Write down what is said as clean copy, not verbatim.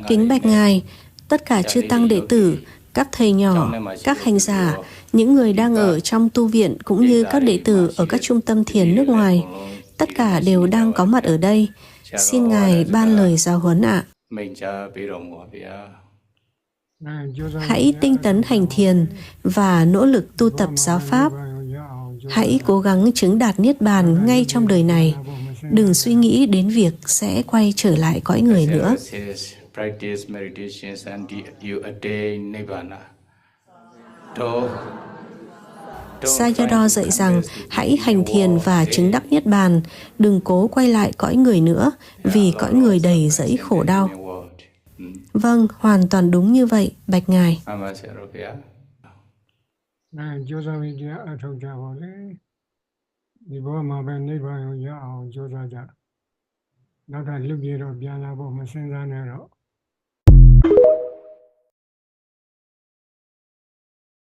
Kính bạch Ngài, tất cả chư tăng đệ tử, các thầy nhỏ, các hành giả, những người đang ở trong tu viện cũng như các đệ tử ở các trung tâm thiền nước ngoài, tất cả đều đang có mặt ở đây. Xin Ngài ban lời giáo huấn ạ. Hãy tinh tấn hành thiền và nỗ lực tu tập giáo pháp. Hãy cố gắng chứng đạt Niết Bàn ngay trong đời này. Đừng suy nghĩ đến việc sẽ quay trở lại cõi người nữa. Sayadaw dạy rằng hãy hành thiền và chứng đắc Niết Bàn, đừng cố quay lại cõi người nữa, vì cõi người đầy rẫy khổ đau. Vâng, hoàn toàn đúng như vậy, bạch Ngài.